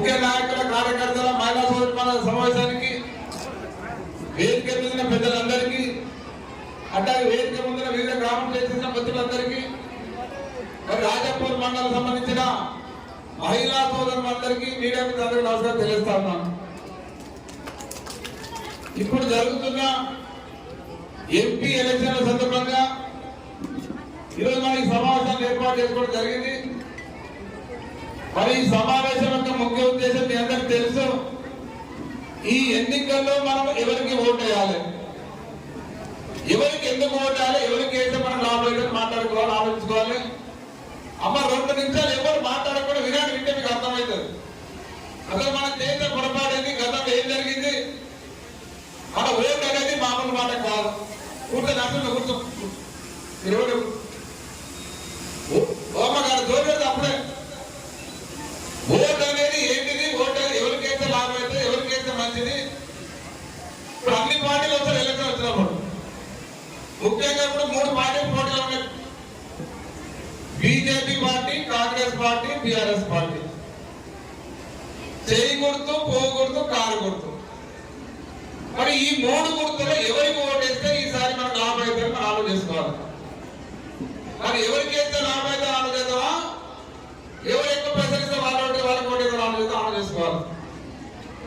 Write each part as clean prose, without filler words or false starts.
ముఖ్య నాయకుల కార్యకర్తల మహిళా సోదరుల సమావేశానికి వేదిక ముందున్న పెద్దలందరికీ, అట్లాగే వేదిక ముందున్న వివిధ గ్రామం చేసిన మిత్రులందరికీ, మరి రాజపూర్ మండలం సంబంధించిన మహిళా సోదరులందరికీ, మీడియా మిత్రులందరికీ నమస్కారం తెలియజేస్తా ఉన్నాను. ఇప్పుడు జరుగుతున్న ఎంపీ ఎలక్షన్ల సందర్భంగా ఈరోజు మనకి సమావేశాన్ని ఏర్పాటు చేసుకోవడం జరిగింది. మరి ఈ సమావేశం యొక్క ముఖ్య ఉద్దేశం మీ అందరికీ తెలుసు. ఈ ఎన్నికల్లో మనం ఎవరికి ఓటు వేయాలి, ఎవరికి ఎందుకు ఓటు వేయాలి, ఎవరికి వేస్తే మనం లాభం మాట్లాడుకోవాలి, ఆలోచించుకోవాలి. అమ్మ 2 నిమిషాలు ఎవరు మాట్లాడకుండా వినాడు, వింటే మీకు అర్థమవుతుంది. అసలు మన దేశ పొరపాటు ఏంది, గతంలో ఏం జరిగింది, మన ఓటు అనేది మామూలు మాట కాదు. కూర్చొని నష్టంలో కూర్చో మీరు ఓమగారు దోపేది అప్పుడే. ఓటు అనేది ఏంటిది, ఓటు అనేది ఎవరికైతే లాభం అయితే, ఎవరికైతే మంచిది. ఇప్పుడు అన్ని పార్టీలు వస్తారు ఎలక్షన్ వచ్చినప్పుడు. ముఖ్యంగా ఇప్పుడు 3 పార్టీలు పోటీలో ఉన్నాయి. BJP party, Congress party, TRS party. చేయి గుర్తు, పోగు గుర్తు, కారు గుర్తు. మరి ఈ 3 గుర్తులో ఎవరికి ఓటేస్తే ఈసారి మనకు లాభం అయితే మనం ఆలోచించుకోవాలి. మరి ఎవరికి వేస్తే లాభం అయితే ఆలోచిద్దామా, ఎవరు ఎక్కువ పైసలు ఇస్తే వాళ్ళకి ఓటేదో ఆలోచించుకోవాలి.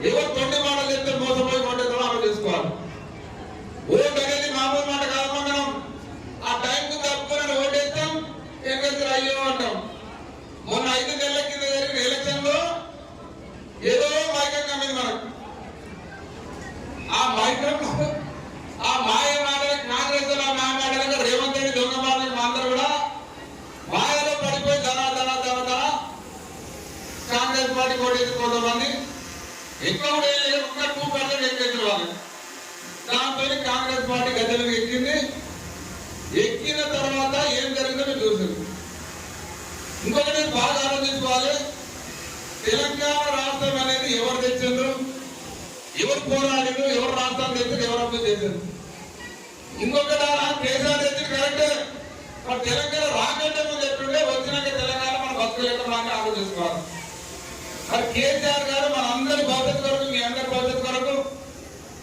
ఎవరు 20 మాటలు చెప్తే మోసపోయి ఓటేదో ఆలోచించుకోవాలి. ఓటు అనేది మామూలు మాట కాదు. మనం ఆ టైంకు తప్పుకొని ఓటేస్తాం, ఏం చేస్తారు అయ్యో అంటాం. మొన్న 5 నెలల కింద జరిగిన ఎలక్షన్ లో ఏదో మైకం కమ్మింది మనకు. ఆ మైకం ఆ మాయ మాటలకు కాంగ్రెస్ మాయ మాటలకు రేవంత్ రెడ్డి దొంగ మాటలకు అందరూ కూడా మాయలో పడిపోయి ధన కాంగ్రెస్ పార్టీ ఓటేసి కొంతమంది ఎక్కువ కూడా 2% ఎక్కువ వాళ్ళు. దాంతో కాంగ్రెస్ పార్టీ గద్దెలకు ఎక్కింది. ఎక్కిన తర్వాత ఏం జరిగిందో మీరు చూసారు. ఇంకొకటి బాగా ఆలోచించుకోవాలి. తెలంగాణ రాష్ట్రం అనేది ఎవరు తెచ్చిండ్రు, ఎవరు పోరాడిండ్రు, ఎవరు రాష్ట్రాన్ని తెచ్చారు, ఎవరు అభివృద్ధి చేశారు. ఇంకొకటి కేసీఆర్ తెచ్చి కరెక్టే. మరి తెలంగాణ రాకంటే ముందు ఎట్టుండే, వచ్చినాక తెలంగాణ మన బతుకులేక మనకి ఆలోచించుకోవాలి. మరి కేసీఆర్ గారు మన అందరి భవిష్యత్తు కొరకు, మీ అందరి భవిష్యత్తు కొరకు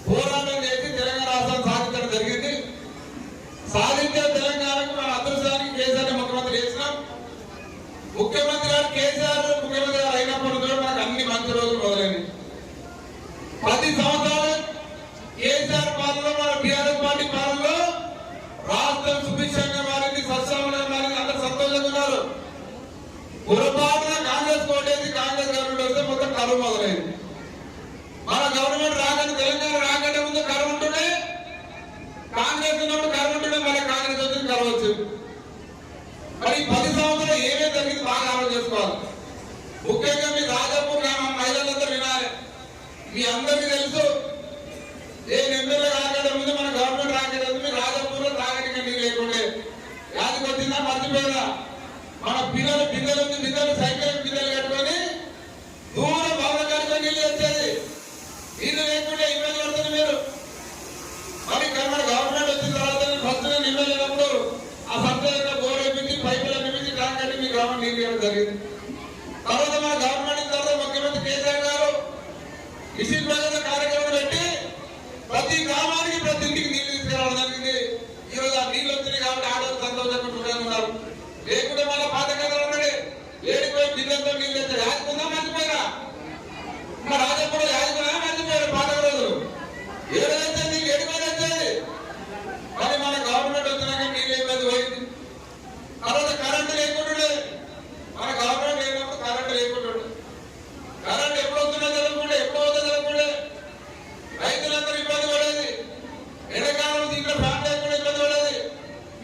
పోరాటం చేసి తెలంగాణ రాష్ట్రాన్ని సాధించడం జరిగింది. సాధించే తెలంగాణకు మన అదృష్టానికి కేసీఆర్ ముఖ్యమంత్రి చేసినాం. ముఖ్యమంత్రి గారు కేసీఆర్ ముఖ్యమంత్రి గారు అయినప్పుడు కూడా మనకు అన్ని మంచి రోజులు మొదలైనవి. 10 సంవత్సరాలు కేసీఆర్ పాలనలో, మన టీఆర్ఎస్ పార్టీ పాలనలో రాష్ట్రం సుభిక్షంగా మారింది, సస్యంగా మారింది, అందరూ సంతోషంగా ఉన్నారు. పొరపాటున కాంగ్రెస్ కోటేసి కాంగ్రెస్ గవర్నమెంట్ వస్తే మొత్తం కరువు మొదలైంది. మన గవర్నమెంట్ రాగానే, తెలంగాణ రాగానే ముందు కరువు ఉంటుండే, కాంగ్రెస్ ఉన్నప్పుడు కరువు ఉంటుండే, మళ్ళీ కాంగ్రెస్ వచ్చింది కరువు వచ్చింది. మరి 10 సంవత్సరాలు ఏమేమి జరిగింది బాగా ఆలోచన చేసుకోవాలి. ముఖ్యంగా మీ రాజపూర్ గ్రామం మహిళలందరూ వినాలి. మీ అందరికీ తెలుసు, ఎమ్మెల్యే రాకడం ముందు, మన గవర్నమెంట్ రాకడం ముందు మీ రాజపూర్లో తాగడానికి నీళ్ళు లేకుండే. యాదికి వచ్చిందా, మర్చిపోయిందా? మన బిందెలు సైకిల్ బిందెలు కట్టుకొని దూరం భవన కట్టుకొని నీళ్ళు వచ్చేది. నీళ్ళు లేకుంటే ఇబ్బంది పడుతుంది మీరు. మరి మన గవర్నమెంట్ వచ్చిన తర్వాత ఫస్ట్ నీళ్ళు లేనప్పుడు ఆ సంస్థ బోర్ వేపించి పైపులు అనిపించి ట్యాంక్ మీ గ్రామం నీళ్ళు ఇవ్వడం జరిగింది. తర్వాత మన గవర్నమెంట్ తర్వాత ముఖ్యమంత్రి కేసీఆర్ గారు మిషన్ ప్రజల కార్యక్రమం పెట్టి ప్రతి గ్రామానికి, ప్రతి ఇంటికి నీళ్లు తీసుకురావడం జరిగింది. ఈ రోజు ఆ నీళ్లు వచ్చినాయి కాబట్టి ఆడవాళ్ళు సంతోషంగా ఉన్నారు. లేకుంటే మళ్ళీ పాత కథలు ఉన్నాడు, ఏడిపోయి బిల్లంతో నీళ్ళు తెచ్చారు. యాదుకుందా మర్చిపోయినా, మా రాజపూర్ యాదుకున్నా మర్చిపోయారు. పాత రోజులు ఏ రోజైతే నీళ్ళు ఏడిపోయి వచ్చేది. మరి మన గవర్నమెంట్ వచ్చినాక నీళ్ళు ఇబ్బంది పోయింది. తర్వాత కరెంటు లేకుంటుండే, మన గవర్నమెంట్ లేనప్పుడు కరెంటు లేకుంటుండే. కరెంట్ ఎప్పుడు వస్తున్నా జరగకుండా, ఎప్పుడు వద్దా జరగకుండా రైతులందరూ ఇబ్బంది పడేది. ఎండాకాలం దీంట్లో ఫ్యాన్ లేకుండా ఇబ్బంది పడేది.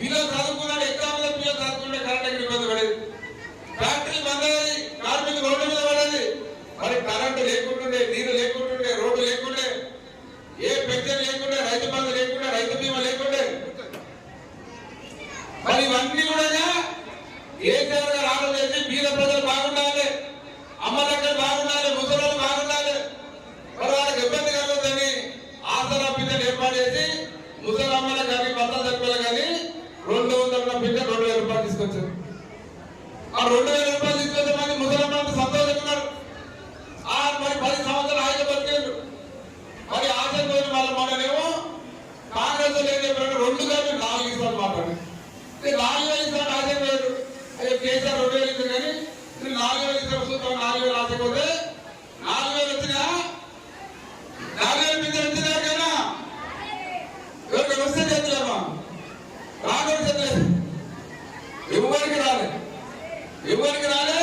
పిల్లలు చదువుకున్నాడు, ఎగ్జామ్లో పిల్లలు చదువుకుంటే కరెంట్ ఎక్కడ ఇబ్బంది పడేది. ఫ్యాక్టరీ బంద్ అయ్యేది, కార్మికులు రోడ్డు మీద పడేది. మరి కరెంటు లేకుంటుండే, నీరు లేకుంటుండే, రోడ్డు లేకుండే, ఏ పెన్షన్ లేకుండే, రైతు బంధు లేకుండే, రైతు బీమా లేకుండే. మరి ఇవన్నీ కూడా కేసీఆర్ గారు ఆలోచించి బీద ప్రజలు బాగుండాలి, అమ్మ దగ్గర బాగుండాలి, ముసలి బాగుండాలి, మరి వాళ్ళకి ఇబ్బంది కలుగుతుందని ఆసరా పింఛన్ ఏర్పాటు చేసి ముసలమ్మల కానీ భర్త దగ్గర కానీ 200 పింఛన్ 2000 రూపాయలు తీసుకొచ్చారు. ఆ 2000 రూపాయలు తీసుకొచ్చే మంది ముసలమ్మలు సంతోషిస్తున్నారు. ఆ మాటనేమో కాంగ్రెస్ ఏం చెప్పారంటే 2 కలిపి 4 ఇస్తాను మాట్లాడి 4,000 ఇస్తాను ఆశ లేదు. అయ్యో కేసీఆర్ 2,000 ఇస్తారు కానీ 4,000 ఇస్తారు చూస్తాం 4,000 ఆశపోతే 4,000 వచ్చినా 4,000 పింఛన్ వచ్చినా కదా ఎవరికి వస్తే చేతులేమా రాగోడు చేతులేదు ఎవరికి రాలే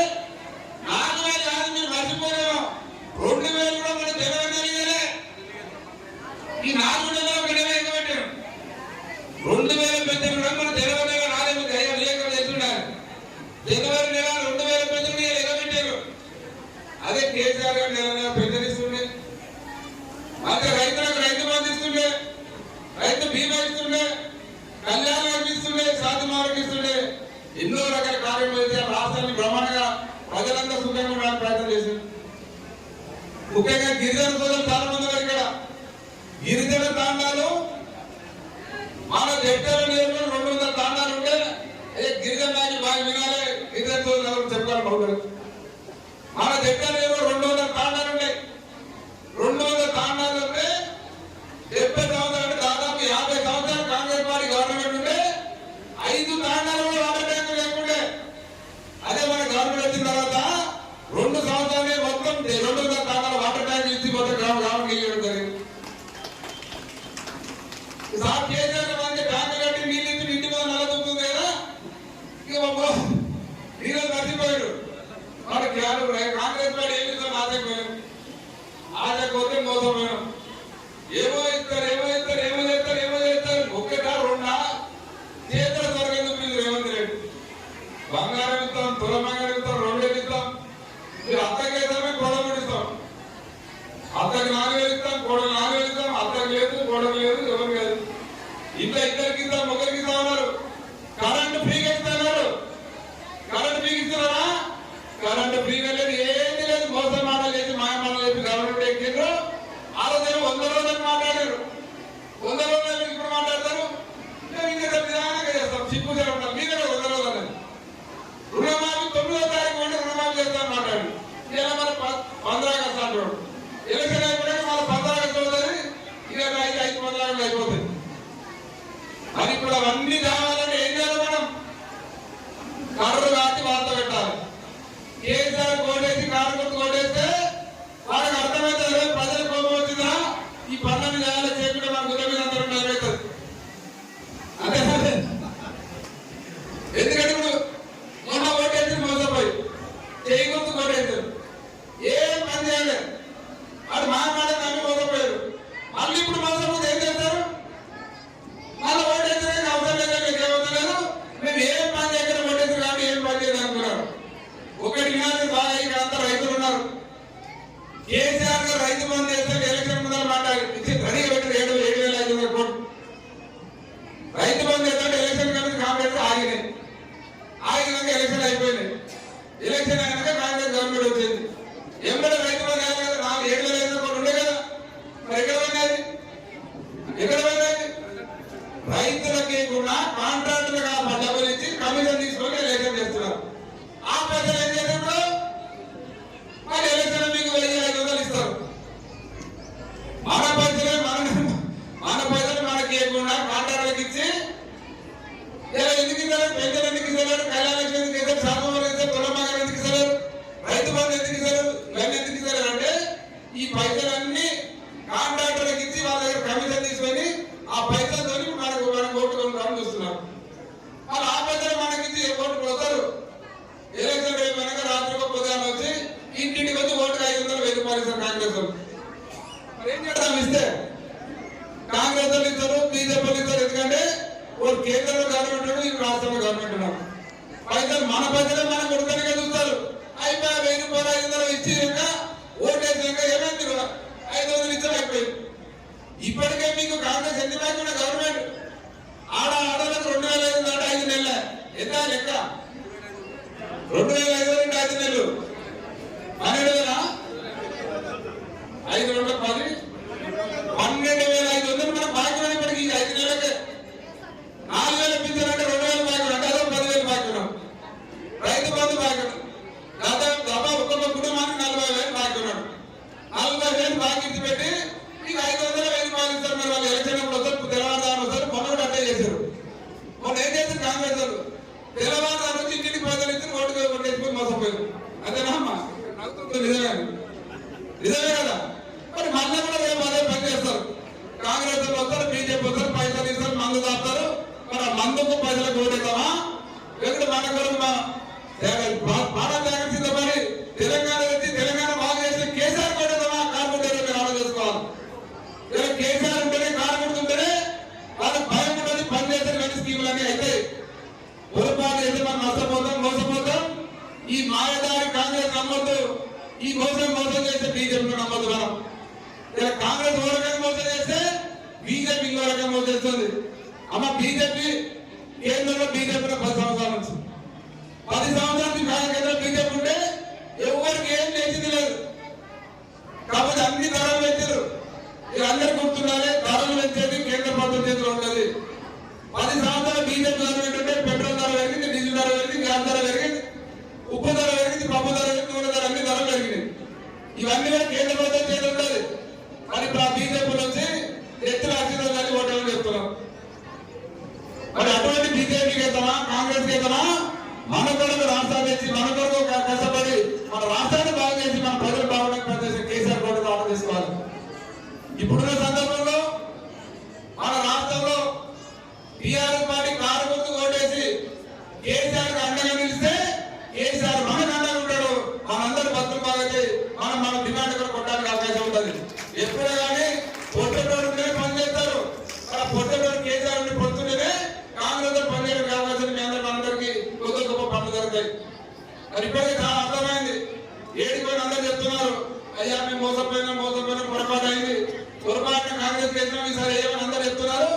4,000 కాదు మీరు మర్చిపోలేమో 2,000 కూడా మన జనవరి నెలలే ఈ 4 నెలలు ఒక నెల ఎగబెట్టారు 2,000 పెన్షన్ కూడా మన జనవరి నెల రాలేదు మీకు అయ్యా విలేకరు చేస్తున్నారు జనవరి నెల 2,000 పెన్షన్ ఎగబెట్టారు అదే కేసీఆర్ గారు నెల పెన్షన్ ఇస్తుండే అదే రైతులకు రైతు బంధు ఇస్తుండే రైతు బీమా ఇస్తుండే కళ్యాణం ఇస్తుండే సాధు మార్గం ఇస్తుండే ఎన్నో రకాల కార్యక్రమాలు చేసి రాష్ట్రాన్ని బ్రహ్మాండంగా ప్రజలంతా సుఖంగా ఉండడానికి ప్రయత్నం చేశారు. ముఖ్యంగా గిరిజన సోదరులు చాలా మంది ఉన్నారు ఇక్కడ. గిరిజన తాండాలు మన జడ్చర్ల నియోజకవర్గం 200 తాండాలు ఉంటే అదే గిరిజన నాయకులు బాగా వినాలి గిరిజన సోదరులు ఎవరు చెప్పుకోవాలి బాగుంటారు. మన జడ్చర్ల నియోజకవర్గం 200 తాండాలు ఉంటాయి. 200 తాండాలు ఉంటే 70 సంవత్సరాలు దాదాపు 50 సంవత్సరాలు కాంగ్రెస్ పార్టీ గవర్నమెంట్ ఉంటే 5 తాండాలు కూడా వాటర్ ట్యాంకులు లేకుండే. అదే మన గవర్నమెంట్ వచ్చిన తర్వాత 2 సంవత్సరాలే మొత్తం 200 తాండాల వాటర్ ట్యాంక్ ఇచ్చి మొత్తం గ్రామం ఇవ్వడం జరిగింది. సార్ కేసీఆర్ మంది ట్యాంకు కట్టి నీళ్ళు ఇచ్చి ఇంటి మీద నల్లదుతుంది కదా ఇక ఈరోజు మర్చిపోయాడు వాడికి కాంగ్రెస్ పార్టీ ఏమి ఇస్తాను ఆశపోతే మోసపోయాం. ఏమో చేస్తారు ఒక్కటా 2 చేతుల స్వర్గం మీరు రేవంత్ రెడ్డి బంగారం ఇస్తాం తుల బంగారం ఇస్తాం 2,000 ఇస్తాం మీరు అత్తకి వేస్తామే కోడలు ఇస్తాం అత్తకి 4,000 ఇస్తాం కోడలు 4,000 ఇస్తాం అత్తకి లేదు కోడలు లేదు ఎవరు లేదు ఇంట్లో 2 ఇస్తాం 1 ఇస్తామన్నారు. కరెంట్ ఫ్రీగా ఇస్తున్నారు కరెంట్ ఫ్రీగా ఇస్తున్నారా కరెంట్ ఫ్రీగా లేదు ఏది లేదు మోసం మాటలు చేసి మాయమాటలు చెప్పి గవర్నమెంట్ ఎక్కిండ్రు. ఆ రోజు 100 రోజులు మాట్లాడారు 100 రోజులు ఇప్పుడు మాట్లాడతారు మేము ఇంకా విధానంగా చేస్తాం సిగ్గు జరగడం మీద 100 రోజులు రుణమాఫీ 9వ తారీఖు ఉంటే రుణమాఫీ చేస్తాం మాట్లాడు ఇలా మన 15 ఆగస్టు అంటాడు ఎలక్షన్ అయిపోయాక మన 15 ఆగస్టు అవుతుంది ఇక 5 ఆగస్టు అయిపోతుంది. మరి ఇప్పుడు అవన్నీ కావాలంటే ఏం చేయాలి మనం కర్రు కాచి వార్త పెట్టాలి. కేసీఆర్ కోటేసి కారు గుర్తు కోటేస్తే వాళ్ళకి అర్థమవుతుంది ప్రజలకు కోపం వచ్చిందా ఈ పనులను చేయాలి చేయకుండా మన గుర్ర మీద అందరూ నెరవేరుతుంది. అదే ఎందుకంటే ఇప్పుడు మొన్న ఓటేసి మోసపోయి చేయి గుర్తు కోటేశారు ఏం పని చేయలేదు వాడు మాట నమ్మి మోసపోయారు. మళ్ళీ ఇప్పుడు మోసపోతే ఏం చేస్తారు మళ్ళీ ఓటేసే అవసరం లేదు మీకు ఏమవుతుంది లేదు మేము ఏం పని చేయకుండా ఓటేసారు కాబట్టి ఏం పని చేయదు అనుకున్నారు. ఒకటి వినాలి బాగా ఇక్కడ అంతా రైతులు ఉన్నారు. కేసీఆర్ గారు రైతు బంధు చేస్తే ఎలక్షన్ ముందర మాట్లాడి ఇచ్చి రెడీగా పెట్టి 7,500 కోట్లు రైతు బంధు చేస్తే ఎలక్షన్ కమిటీ కాంగ్రెస్ ఆగినాక ఎలక్షన్ అయిపోయినాయి. ఎలక్షన్ అయినాక కాంగ్రెస్ గవర్నమెంట్ వచ్చింది. ఎంబడే రైతు బంధు అయ్యాలి కదా 7,500 కోట్లు ఉండే కదా మరి ఎక్కడ పోయినది రైతులకి కూడా కాంట్రాక్టులుగా డబ్బులు ఇచ్చి కమిషన్ తీసుకొని ఎలక్షన్ చేస్తున్నారు. ఆ పైసలు ఏం చేసినప్పుడు మరి ఎలక్షన్ మీకు 1,500 ఇస్తారు. మన పైసలు మనకి ఇవ్వకుండా కాంట్రాక్టులకు ఇచ్చి ఎందుకు ఇస్తారు పెన్షన్ ఎందుకు ఇస్తారు కళ్యాణ లక్ష్మి ఎందుకు ఇస్తారు శాతం ఇస్తారు తులమాగం ఎందుకు ఇస్తారు రైతు బంధు ఎందుకు ఇస్తారు ఇవన్నీ ఎందుకు ఇస్తారు అంటే ఈ పైసలన్నీ కాంట్రాక్టులకు ఇచ్చి వాళ్ళ దగ్గర కమిషన్ తీసుకొని ఆ పైసలతో మనకు ఓటు కొనుక్కోవడం చూస్తున్నారు. వాళ్ళు ఆ పైసలు మనకి ఇచ్చి ఓటు పోతారు. ఎలక్షన్ అయిపోయినాక రాత్రికి పొద్దున వచ్చి ఇంటింటికి వచ్చి ఓటుకు 500,000 రూపాయలు ఇస్తారు కాంగ్రెస్ వాళ్ళు. మరి ఏం చేద్దాం ఇస్తే కాంగ్రెస్ వాళ్ళు ఇస్తారు బీజేపీ వాళ్ళు ఇస్తారు. ఎందుకంటే వాళ్ళు కేంద్రంలో గవర్నమెంట్ ఉన్నారు ఈ రాష్ట్రంలో గవర్నమెంట్ ఉన్నారు. పైసలు మన పైసలే మన కొడుకునిగా చూస్తారు. అయిపోయి 1,000 రూపాయలు 500 ఇచ్చి ఓటేసాక ఏమైంది 500 ఇచ్చారు అయిపోయింది. ఇప్పటికే మీకు కాంగ్రెస్ ఎన్ని లేకుండా గవర్నమెంట్ ఆడవాళ్ళకు 2,500 దాటి 5 నెలలే ఎంత లెక్క 2,500 అంటే 5 నెలలు 12,000 5 2 10 12,500 మనం బాకీ ఇప్పటికి 5 నెలలకే 4,000 పింఛన్ అంటే 2,000 బాకీ అంటే అదో 10,000 బాకీ ఉన్నాం. రైతు బంధు బాకీ దాదాపు ఒక్కొక్క కుటుంబానికి 40,000 బాకీ ఉన్నాడు. 40,000 బాకీ ఇచ్చి పెట్టి మీకు 500,000 రూపాయలు ఇస్తారు. మరి మన మందుకు ప్రజలకు ఓటేద్దామా లేకపోతే మన కొరకు ప్రాణ త్యాగం సిద్ధపడి తెలంగాణ వచ్చి తెలంగాణ బాగా చేసిన కేసీఆర్ ఓటేద్దామా కార్పొరేటర్ మీరు ఆలోచన చేసుకోవాలి. ఇలా కేసీఆర్ ఉంటేనే కార్పొరేటుంటేనే వాళ్ళకి భయం ఉన్నది పని చేసిన కానీ స్కీములు అన్నీ అయితే పొరపాటు అయితే మనం నష్టపోతాం మోసపోతాం. ఈ మాయదారి కాంగ్రెస్ నమ్మద్దు, ఈ మోసం చేస్తే బీజేపీ నమ్మద్దు. మనం ఇలా కాంగ్రెస్ ఓ రకంగా మోసం చేస్తే బీజేపీ ఇంకో రకంగా మోసం చేస్తుంది. అమ్మ బీజేపీ కేంద్రంలో బీజేపీ 10 సంవత్సరాల నుంచి 10 సంవత్సరాల నుంచి కేంద్రంలో బీజేపీ ఉంటే ఎవరికి ఏం చేసింది లేదు. కాబట్టి అన్ని ధరలు పెంచారు. ఇక అందరు గుర్తుండాలి, ధరలు పెంచేది కేంద్ర ప్రభుత్వం చేతిలో ఉంటుంది. 10 సంవత్సరాలు బీజేపీ గవర్నమెంట్ ఉంటే పెట్రోల్ ధర పెరిగింది, డీజిల్ ధర పెరిగింది, గ్యాస్ ధర పెరిగింది, ఉప్పు ధర పెరిగింది, పప్పు ధర పెరిగింది, నూనె ధర, అన్ని ధరలు పెరిగినాయి. ఇవన్నీ కూడా కేంద్ర ప్రభుత్వం చేతి ఉంటుంది. మరి ఇప్పుడు ఆ బీజేపీ నుంచి ఎత్తుల ఆశీర్వాదాన్ని ఓటమని చెప్తున్నాం. మరి అటువంటి బీజేపీకి వేద్దామా కాంగ్రెస్ వేద్దామా? మన కొరకు రాష్ట్రాలు తెచ్చి మన కొరకు కష్టపడి మన రాష్ట్రాన్ని బాగు చేసి మన ప్రజలు బాగుండడానికి పనిచేసే కేసీఆర్ కూడా ఆర్డర్ తీసుకోవాలి. ఇప్పుడున్న సందర్భంలో మన రాష్ట్రంలో టీఆర్ఎస్ పార్టీ కారు గుర్తు ఓటేసి కేసీఆర్ అండగా నిలిస్తే కేసీఆర్ మనకు అండగా ఉంటాడు. మనందరూ భక్తులు బాగా మన డిమాండ్ కూడా కొట్టడానికి అవకాశం ఉంటుంది. ఎప్పుడే కానీ పొట్టేటోడు పని చేస్తారు. మన పొట్టేటోడు కేసీఆర్ ఉండి పొడుతుంటేనే కాంగ్రెస్ పనిచేయడానికి అవకాశం మీ అందరూ మనందరికీ గొప్ప పనులు జరుగుతాయి. మరి ఇప్పటికీ చాలా అర్థమైంది. ఏడిపోయిన అందరూ చెప్తున్నారు, అయ్యా మేము మోసపోయినా పొరపాటు అయింది, పొరపాటున కాంగ్రెస్ చేసినాం, ఈసారి ఏమని అందరూ చెప్తున్నారు.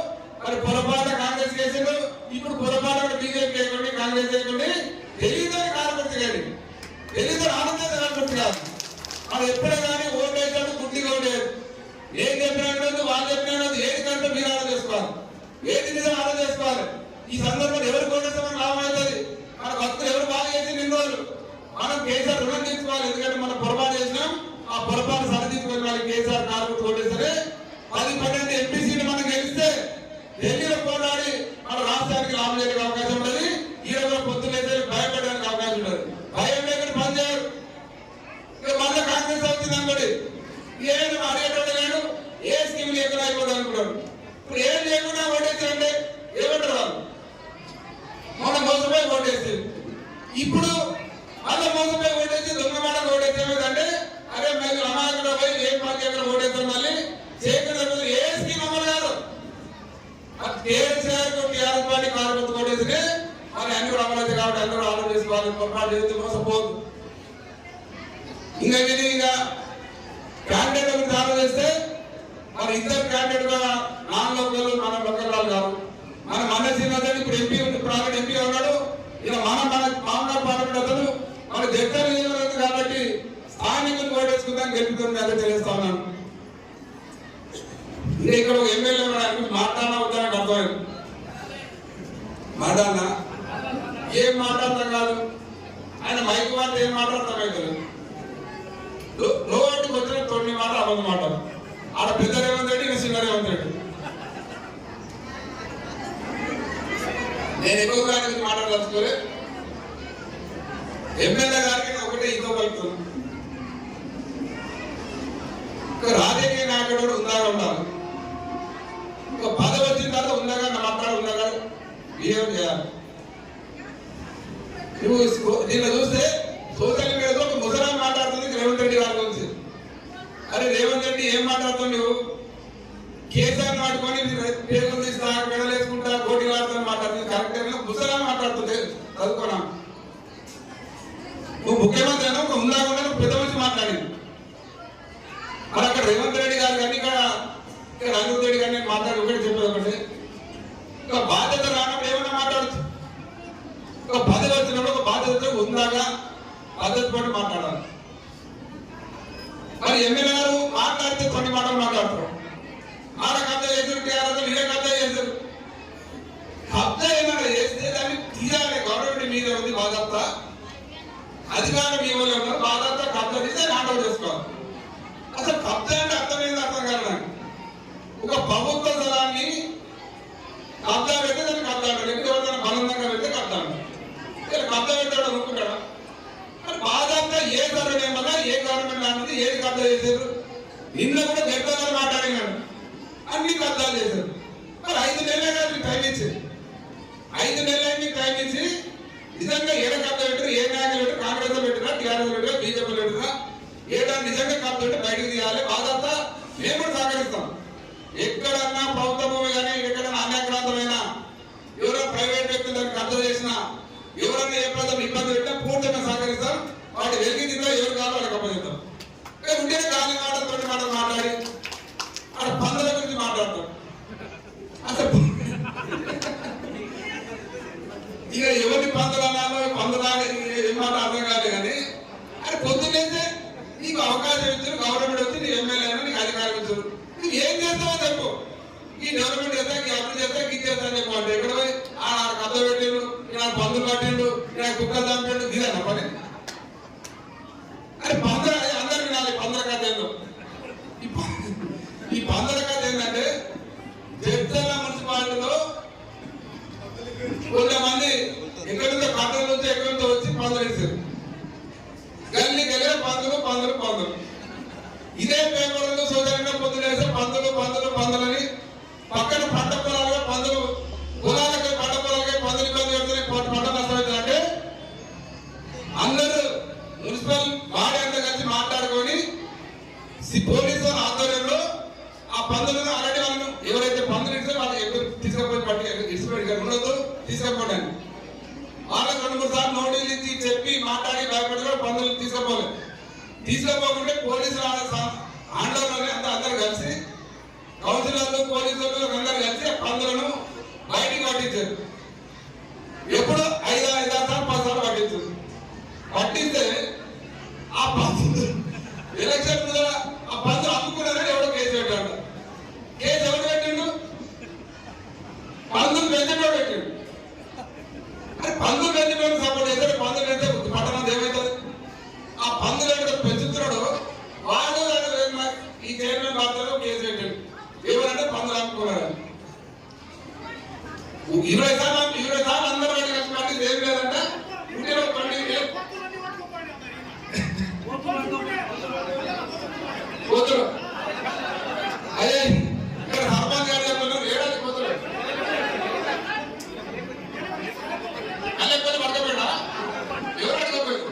మరి పొరపాటు కాంగ్రెస్ చేసిండు, ఇప్పుడు పొరపాటు బీజేపీ చేయకండి, కాంగ్రెస్ చేయకండి. తెలియదని కారణపడుతుంది కానీ తెలియదని ఆనందం కారణపడుతుంది కాదు. మనం ఎప్పుడే కానీ ఓటు వేసాడు గుడ్డిగా ఉండేది. ఏం చెప్పినా వాళ్ళు చెప్పినా ఏది కంటే మీరు ఆలోచన చేసుకోవాలి, ఏది నిజం ఆలోచన చేసుకోవాలి. ఈ సందర్భంలో ఎవరు కోటేస్తే మనకు లాభం అవుతుంది. మన భక్తులు ఎవరు బాగా చేసి నిన్నోళ్ళు మనం కేసీఆర్ రుణం తీసుకోవాలి. ఎందుకంటే మనం పొరపాటు చేసినాం, ఆ పొరపాటు సరిదిద్దుకుని వాళ్ళకి కేసీఆర్ కార్డు కోటేస్తే 10-12 ఎంపీ సీట్లు మనం గెలిస్తే ఢిల్లీలో పోరాడి మన రాష్ట్రానికి లాభం జరిగే అవకాశం ఉంటుంది. ఈ రోజు పొద్దునైతే భయపడడానికి అవకాశం ఉంటుంది. భయం లేకుండా పనిచేయరు. మళ్ళీ కాంగ్రెస్ అవుతుంది అనుకోండి, ఏమైనా అడిగేటోడు లేడు, ఏ స్కీమ్ లేకుండా అయిపోతుంది అనుకున్నాడు. ఇప్పుడు ఏం లేకుండా ఓటేస్తారంటే ఏమంటారు వాళ్ళు? మొన్న మోసపోయి ఓటేస్తే ఇప్పుడు మళ్ళీ మోసపోయి ఓటేసి దొంగ మాట ఓటేసేదంటే అరే మేము అమాయకుడు పోయి ఏం పని చేయకుండా ఓటేస్తాం. మళ్ళీ చేయకుండా ఏ స్కీమ్ అమలు కాదు. టీఆర్ఎస్ పార్టీ కార్యకర్త ఓటేస్తే మరి అన్ని కూడా అమలు అవుతాయి. కాబట్టి అందరూ ఆలోచన చేసుకోవాలి, పొరపాటు చేస్తే మోసపోదు. ఇంకా క్యాండిడేట్ గురించి ఆలోచిస్తే మరి ఇద్దరు క్యాండిడేట్ గా నాన్ లోకల్ మన లోకల్ వాళ్ళు కాదు. మన శ్రీనివాస్ ఇప్పుడు ఎంపీ ప్రైవేట్ ఎంపీ ఉన్నాడు. ఇలా మన మామూలు పార్లమెంట్ అతను మన జగన్ నియోజకవర్గం కాబట్టి స్థానికులు ఓటేసుకుందాం గెలుపుతుంది అదే తెలియస్తా ఉన్నాను. ఇంకా ఇక్కడ ఒక ఎమ్మెల్యే మాట్లాడినా వద్దని అర్థమైంది. మాట్లాడినా ఏం మాట్లాడతాం కాదు, ఆయన మైకు మాట ఏం మాట్లాడతాం అయితే లోటుకు వచ్చిన 9 మాట 11 మాట. ఆడ పెద్ద రేవంత్ రెడ్డి, ఇంకా చిన్న రేవంత్ రెడ్డి. నేను ఎక్కువ గారికి మాట్లాడదలుచుకోలే. ఎమ్మెల్యే గారికి ఒకటే ఇంకో కలుపుతుంది. రాజకీయ నాయకుడు ఉందాగా ఉండాలి. ఒక పదవి వచ్చిన తర్వాత ఉందాగా మాట్లాడు ఉందాగా బిహేవ్ చేయాలి. నువ్వు దీన్ని చూస్తే సోషల్ మీడియాలో ఒక ముసలాం మాట్లాడుతుంది రేవంత్ రెడ్డి గారి గురించి. అరే రేవంత్ రెడ్డి ఏం మాట్లాడుతావు నువ్వు? కేసీఆర్ మాట్లాడుకొని పేరు తీస్తా, పెడలేసుకుంటా, కోటి వాడుతా మాట్లాడుతుంది. కరెక్ట్ ముసలాం మాట్లాడుతుంది. చదువుకోనా నువ్వు ముఖ్యమంత్రి అయినా ఒక ఉందాకుండా పెద్ద మనిషి మాట్లాడింది. మరి అక్కడ రేవంత్ రెడ్డి గారు కానీ ఇక్కడ రంజిత్ రెడ్డి గారిని మాట్లాడి ఒకటి చెప్పేది ఒకటి. ఒక బాధ్యత రానప్పుడు ఏమన్నా మాట్లాడచ్చు. ఒక పదవి వచ్చినప్పుడు ఒక బాధ్యత ఉందాగా పద్ధతి పడి మాట్లాడాలి. మరి ఎమ్మెల్యే గారు మాట్లాడితే 9 మాటలు మాట్లాడతారు. ఆడ కబ్జా చేశారు, టీఆర్ఎస్ ఇదే కబ్జా చేశారు. కబ్జా ఏమైనా చేస్తే దాన్ని తీయాలి. గవర్నమెంట్ మీద ఉంది బాధ్యత, అధికారం మీ వాళ్ళు ఉన్నారు, బాధ్యత కబ్జా తీస్తే హ్యాండ్ చేసుకోవాలి. అసలు కబ్జా అంటే అర్థమైంది అర్థం కాదు నాకు. ఒక ప్రభుత్వ స్థలాన్ని కబ్జా పెడితే దాన్ని కబ్జా అంటారు. ఎప్పుడు ఎవరైనా బలంగా పెడితే కబ్జా అంటారు. కబ్జా పెట్టాడు అనుకుంటాడా? బాధ్యత ఏ గవర్నమెంట్ వల్ల ఏ గవర్నమెంట్ అన్నది ఏది కబ్జా చేశారు. నిన్న కూడా జగన్ మాట్లాడినాడు, అన్ని కబ్జాలు చేశారు. మరి 5 నెలలుగా టైం ఇచ్చారు. టీఆర్ఎస్ లీడర్గా బీజేపీ లీడర్గా ఏడా నిజంగా కాబట్టి బయటకు తీయాలి బాధంతా మేము కూడా సహకరిస్తాం. ఎక్కడన్నా ప్రభుత్వ భూమి కానీ ఎక్కడన్నా అన్యాక్రాంతమైన ఎవరైనా ప్రైవేట్ వ్యక్తులు దానికి కబ్జా చేసినా ఎవరన్నా ఏ ప్రజలు ఇబ్బంది పెట్టినా పూర్తిగా సహకరిస్తాం. వాటి వెలిగి తిందా ఎవరు కాదు వాళ్ళకి అప్పచెప్తాం. ఉంటే గాలి మాటలు తోటి మాటలు మాట్లాడి అక్కడ పందుల గురించి మాట్లాడతాం. అసలు ఇక ఎవరిని పందులన్నాలో పందులాగా ఏం మాట అర్థం కాదు. కానీ అది పొద్దున్నేస్తే నీకు అవకాశం ఇచ్చారు, గవర్నమెంట్ వచ్చి నీ ఎమ్మెల్యే అయినా నీకు అధికారం ఇచ్చారు, నువ్వు ఏం చేస్తావో చెప్పు. ఈ డెవలప్మెంట్ చేస్తా, ఈ అభివృద్ధి చేస్తా, ఇది చేస్తా అని చెప్పండి. ఎక్కడ పోయి ఆడ కథ పెట్టిండు, ఇలా పందులు పట్టిండు, ఇలా కుక్కలు చంపిండు, ఇదేనా పని? అది పందుల అందరు వినాలి. పందుల కథ ఏందో. ఈ పందుల కథ ఏంటంటే జడ్చర్ల మున్సిపాలిటీలో కొంతమంది ఎక్కడితో కట్టల నుంచి ఎక్కడితో వచ్చి పందులు ఇస్తారు. గల్లీ గల్లీ పందులు పందులు పందులు. ఇదే పేపర్లో సోదరుగా పొద్దులేస్తే పందులు పందులు పందులని పక్కన పంట పొలాలుగా పందులు పొలాలకి పంట పొలాలకి పందులు ఇబ్బంది పెడుతున్నాయి, పంట నష్టమవుతుందంటే అందరూ మున్సిపల్ బాడీ అంతా కలిసి మాట్లాడుకొని పోలీసు ఆధ్వర్యంలో ఆ పందులను ఆల్రెడీ వాళ్ళు ఎవరైతే పందులు ఇస్తే వాళ్ళు ఎక్కువ తీసుకపోయి పట్టి ఇసుపెట్టి ఉండదు తీసుకపోవడానికి వాళ్ళకి 2-3 సార్లు నోటీసులు ఇచ్చి చెప్పి మాట్లాడి భయపడి కూడా పందులు తీసుకపోలేదు. తీసుకపోకుంటే పోలీసులు ఆందోళన అంతా అందరూ కలిసి కౌన్సిలర్లు పోలీసులు అందరూ కలిసి పందులను బయటికి పట్టించారు. ఎప్పుడు 5-6 సార్లు 10 సార్లు పట్టించారు. పట్టిస్తే ఆ పందులు ఎలక్షన్ ముందర ఆ పందులు అమ్ముకున్నారని ఎవడో కేసు పెట్టాడు. కేసు ఎవరు పెట్టిండు? పందులు పెంచడం పెట్టిండు. అది పందులు పెంచడానికి సపోర్ట్ చేస్తే పందులు పెంచే పట్టణం ఏమవుతుంది? ఆ పందులు ఎక్కడ పెంచుతున్నాడు వాడు ఈ చైర్మన్ బాధ్యతలో కేసు పెట్టాడు. ఎవరంటే పందులు అమ్ముకున్నాడు. 20 సార్లు అందరూ కలిసి ఏం లేదంటే ఇంటిలో పోతురు. అదే ఇక్కడ హనుమాన్ గారు చెప్తున్నారు ఏడాది పోతురు అల్లెప్పని పడకపోయినా ఎవరు అడగపోయారు.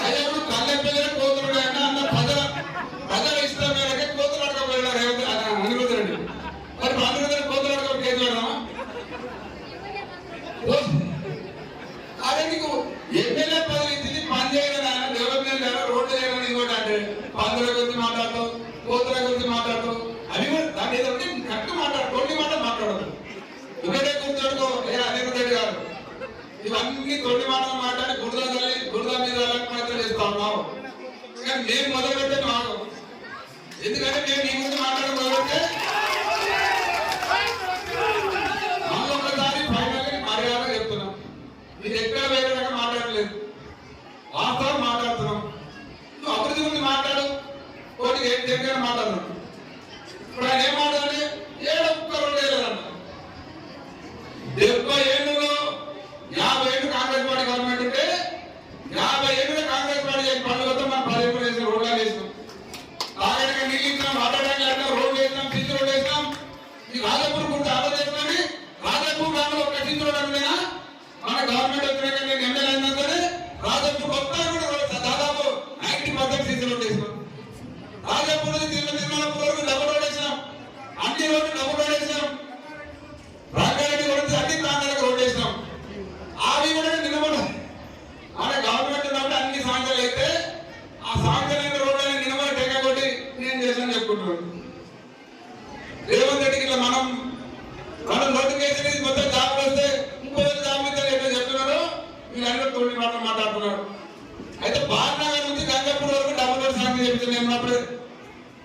అదే కల్లెప్పలే కోతులు అంటే అందరు ప్రజల ఇష్టం మేరకే కోతులు అడగపోయినారు అనిరుద్ధుడు. మరి అనిరుద్ధుడు కోతులు అడగ కేసు పెడదామా? అదే నీకు ఎమ్మెల్యే పదవి ఇచ్చింది పని చేయడం డెవలప్మెంట్ రోడ్డు చేయడం ఇంకోటి అంటే పందుల గురించి మాట్లాడతావు, కోతుల గురించి మాట్లాడతావు. అవి కూడా దాన్ని ఏదో కరెక్ట్ మాట్లాడు, తొలి మాట మాట్లాడదు. ఒకటే కూర్చోడుకో అనిరుద్ధుడు గారు ఇవన్నీ తొలి మాటలు మాట్లాడి గుర్దా మీద ప్రయత్నం చేస్తా ఉన్నావు. కానీ మేము మొదలు పెట్టే మాకు ఎందుకంటే మేము ఈ ముందు మాట్లాడడం మొదలుపెట్టే ఒకసారి ఫైనల్ మర్యాద చెప్తున్నాం. మీరు ఎక్కడ వేరే రకంగా మాట్లాడలేదు, వాస్తవం మాట్లాడుతున్నాం. నువ్వు అభివృద్ధి గురించి మాట్లాడు, కోటి ఏం దగ్గర మాట్లాడు. ఇప్పుడు ఆయన ఏం మాట్లాడాలి? 7 ఒక్క 2 ఏళ్ళంట. 70 ఏళ్ళలో 50 ఏళ్ళు కాంగ్రెస్ పార్టీ గవర్నమెంట్ ఉంటే 50 ఏళ్ళలో కాంగ్రెస్ పార్టీ పండుగతో మనం 10 ఏళ్ళు వేసినాం, రోడ్లు వేసినాం, తాగడానికి నీళ్ళు ఇచ్చినాం, మాట్లాడడానికి రోడ్లు వేసినాం, సిసి రోడ్లు వేసినాం. ఈ రాజపూర్ గురించి ఆలోచిస్తున్నాం. రాజపూర్ గ్రామంలో ఒక సిసి రోడ్ అనుకున్నా మన గవర్నమెంట్ వచ్చినాక నేను ఎమ్మెల్యే అయినా సరే రాజపూర్ మొత్తం కూడా దాదాపు 90% సిసి రోడ్ వేసినాం. రాజపూర్ నిర్మాణపూర్ వరకు డబుల్ రోడ్ వేసినాం, అన్ని రోడ్లు డబుల్ రోడ్ వేసినాం. రంగారెడ్డి గురించి అన్ని ప్రాంతాలకు రోడ్ వేసినాం. అవి కూడా నిలబడ మన గవర్నమెంట్ ఉన్నప్పుడు అన్ని సాంక్షలు అయితే ఆ సాంక్షలైన రోడ్లని నిలబడి టెక్క కొట్టి నేను చేశాను చెప్పుకుంటున్నాను. రేవంత్ రెడ్డికి ఇట్లా మనం నోటిఫికేషన్ మొత్తం జాబులు వస్తే 30,000 జాబులు ఇస్తారు ఎట్లా చెప్తున్నారు. వీళ్ళందరూ తోటి మాటలు మాట్లాడుతున్నారు. అయితే బాలనగర్ నుంచి గంగాపూర్ వరకు డబుల్ రోడ్ సాంక్షన్ చెప్పింది. నేను ఉన్నప్పుడు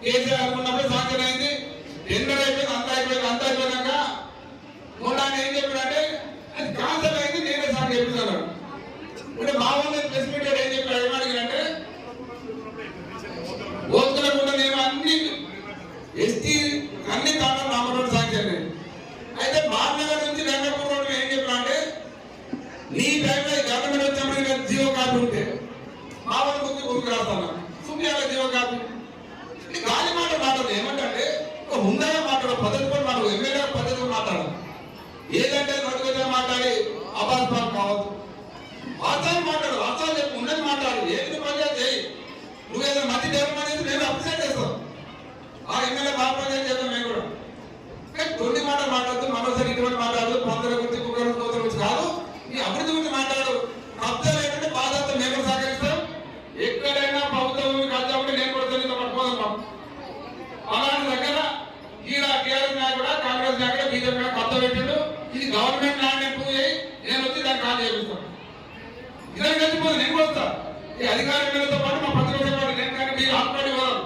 కేసీఆర్ అనుకున్నప్పుడు సాంక్షన్ అయింది. టెండర్ అయిపోయింది, అంతా అయిపోయినాక మొన్న ఏం చెప్పాడంటే అది క్యాన్సల్ అయింది, నేనే సాంక్షన్ చెప్తున్నాను. అంటే మా వాళ్ళు ప్రెస్ మీట్ ఏం చెప్పాడు, ఏమడిగానంటే ఓతులకుండా నేను అన్ని ఎస్టీ అన్ని తాండా నామరోడ్ సాంక్షన్. అయితే బాలనగర్ నుంచి గంగాపూర్ రోడ్ ఏం చెప్పినా అంటే నీ టైంలో గవర్నమెంట్ వచ్చినప్పుడు జీవో కాపీ ఉంటే మా వాళ్ళ గురించి గురికి రాస్తాను సుమ్యాల జీవో కాపీ. గాలి మాటలు ఏమంటే ముందర మాట్లాడు, పద్ధతి కూడా మాట్లాడు, ఎమ్మెల్యే పద్ధతి మాట్లాడాలి. ఏదంటే నోటికొచ్చా మాట్లాడి అబాస్పాలు కావద్దు. వాస్తవాలు మాట్లాడు, వాస్తవాలు చెప్పు, ఉన్నది మాట్లాడు, ఏది పనిచేసి చేయి. నువ్వేదో మధ్య డెవలప్మెంట్ చేసి మేము అప్సెట్ చేస్తాం. ఆ ఎమ్మెల్యే బాగా పనిచేసి చేస్తాం మేము కూడా. కానీ కొన్ని మాటలు మాట్లాడుతూ మరోసారి ఇటువంటి మాట్లాడదు, పందుల గురించి కుక్కల కోతల గురించి కాదు, ఈ అభివృద్ధి గురించి మాట్లాడు. కబ్జాలు ఏంటంటే బాధతో మేము సహకరిస్తాం. ఎక్కడైనా ప్రభుత్వం కబ్జా ఉంటే నేను కూడా తెలియదు పట్టుకోదాం. అలాంటి దగ్గర ఈడ టీఆర్ఎస్ నాయకుడు కాంగ్రెస్ నాయకుడు బీజేపీ కబ్జా పెట్టాడు. ఇది గవర్నమెంట్ ల్యాండ్ ప్రూవ్ చేయి, నేను వచ్చి దాన్ని కాల్ చేపిస్తాను. ఇద్దరు కలిసిపోదు, నేను వస్తా. ఈ అధికారులతో పాటు మా ప్రతిపక్ష పాటు నేను కానీ మీరు ఆత్మడి పోదాం.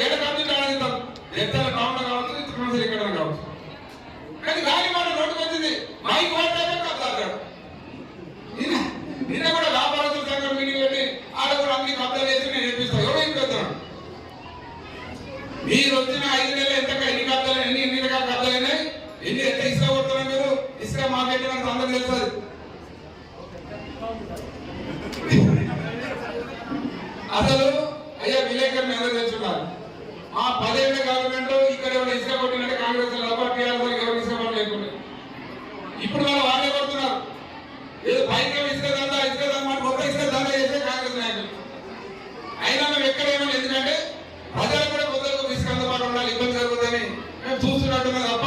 ఏడు కంపెనీ ఆలోచిస్తాం, ఎత్తల కావున కావచ్చు, ఇతర ఇక్కడ కావచ్చు. కానీ గాలి మాట నోటుకు వచ్చింది, మైక్ వాడతామే కబ్జాలు. నిన్న కూడా వ్యాపారస్తుల సంఘం మీటింగ్ పెట్టి ఆడ కూడా అన్ని కబ్జాలు చేసి నేను చెప్పిస్తాను. ఎవరు ఏం పెడతాను? మీరు వచ్చిన 5 నెలలు ఎన్ని కబ్జాలు, ఎన్ని రకాల కబ్జాలు అయినాయి, ఎంత ఇసుక కొడుతున్నారు మీరు, ఇసుక మార్కెట్ నాకు అందరికి తెలుస్తుంది. అసలు అయ్యా విలేకరులు ఎవరు తెచ్చున్నారు? మా 10 ఏళ్ల గవర్నమెంట్ ఇక్కడ ఎవరు ఇసుక కొట్టినట్టు కాంగ్రెస్ ఎవరు ఇసుక పని లేకుండా ఇప్పుడు వాళ్ళే కొడుతున్నారు. ఏదో పైకి ఇసుక దందా మొత్తం ఇసుక దందా చేసే కాంగ్రెస్ నాయకులు. అయినా మేము ఎక్కడేమో, ఎందుకంటే ప్రజలకు కూడా కొందరు ఇసుక అందుబాటులో ఉండాలి, ఇబ్బంది జరుగుతుందని మేము చూస్తున్నట్టున్నా తప్ప